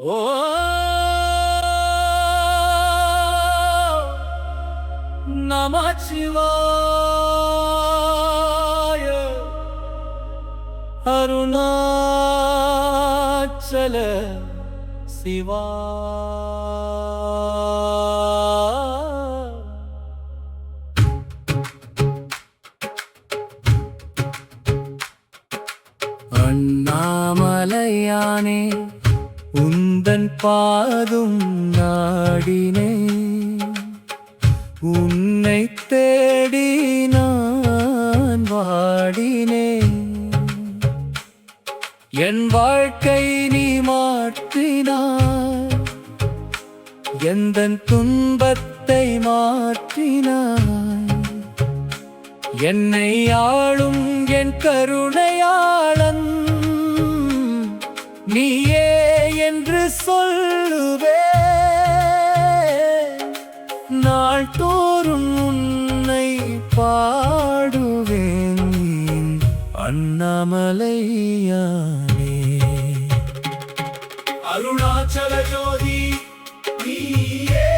ஓ நமச்சிவாய அருணாச்சல சிவா அண்ணாமலையானே உந்தன் பாதும் நாடினே உன்னை தேடி நான் வாடினேன் என் வாழ்க்கை நீ மாற்றினாய் எந்தன் துன்பத்தை மாற்றினாய் என்னை ஆளும் என் கருணையாளன் நீயே என்று சொல்லுவே நாள்தோறும் உன்னை பாடுவேன் அண்ணாமலையானே அருணாச்சல ஜோதி நீயே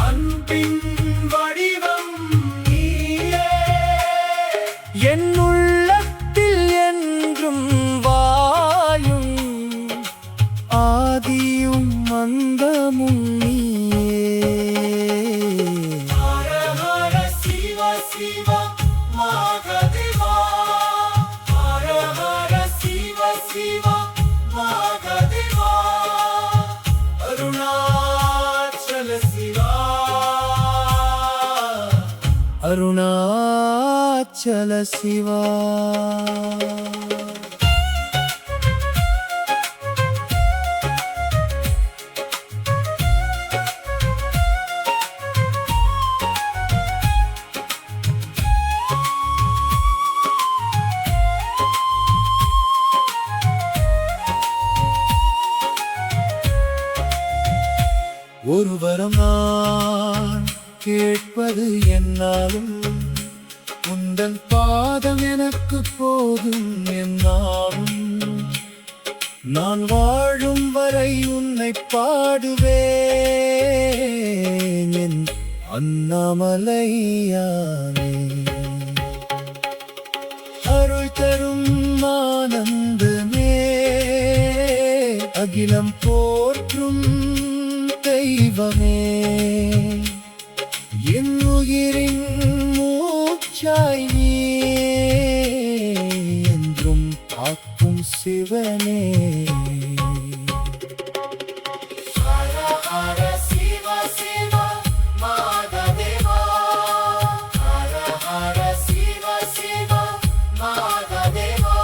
அன்பின் வடிவம் நீயே என் உள்ளத்தில் என்றும் வாயும் ஆதியும் அந்தமும் நீயே ஹர ஹர சிவ சிவ மகாதேவா ஹர ஹர சிவ சிவ மகாதேவா அருணாச்சல சிவா அருணாச்சல சிவா ஒரு வரம் நான் கேட்பது என்னாலும் உந்தன் பாதம் எனக்கு போதும் என்னாலும் நான் வாழும் வரை உன்னை பாடுவேன் என் அண்ணாமலையானே அருள் தரும் ஆனந்தமே அகிலம் போற்றும் தெய்வமே என் உயிரின் மூச்சாய் நீயே என்றும் காக்கும் சிவனே ஹர ஹர சிவ சிவ மகாதேவா ஹர ஹர சிவ சிவ மகாதேவா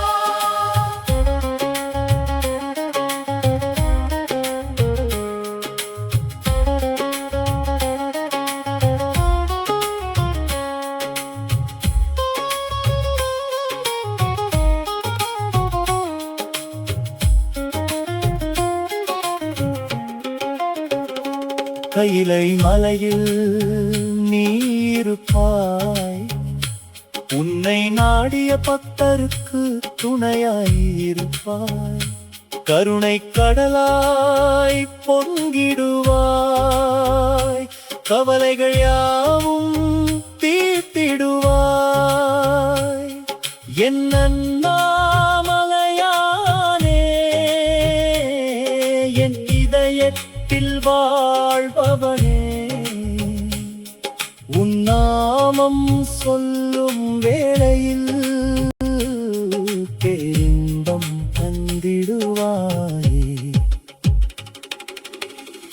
கையிலை மலையில் நீருப்பாய் உன்னை நாடிய பக்தருக்கு துணையாயிருப்பாய் கருணை கடலாய் பொங்கிடுவாய் கவலைகள் யாவும் தீர்த்திடுவாய் என் அண்ணாமலையானே என் இதயத்தில் வாழ்பவனே உன் நாமம் சொல்லும் வேளையில் பேரின்பம் தந்திடுவாயே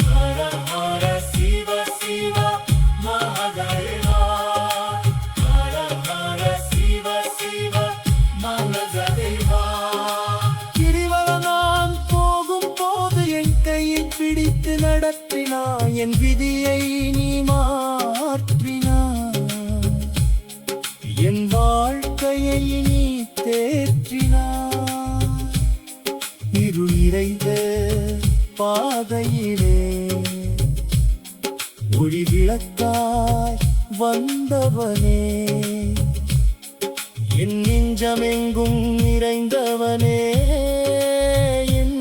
ஹர ஹர சிவ சிவ மகாதேவா ஹர ஹர சிவ சிவ மகாதேவா கிரிவலம் நான் போகும் போது என் கையை பிடித்து நடத்தினாய் என் விதியை நீ மாற்றினாய் என் வாழ்க்கையை நீ தேற்றினாய் இருள் இறைந்த பாதையிலே ஒளி விளக்காய் வந்தவனே என் நெஞ்சமெங்கும் நிறைந்தவனே என்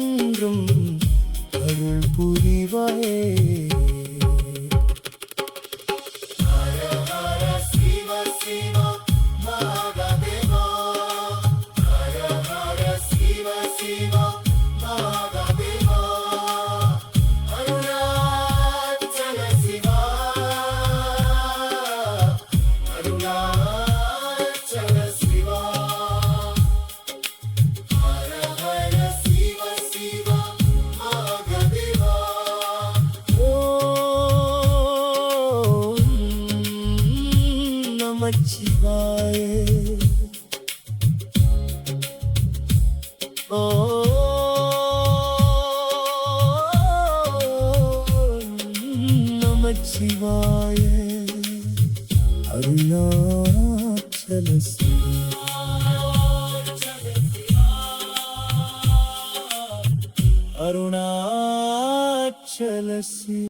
அருணாச்சல சிவ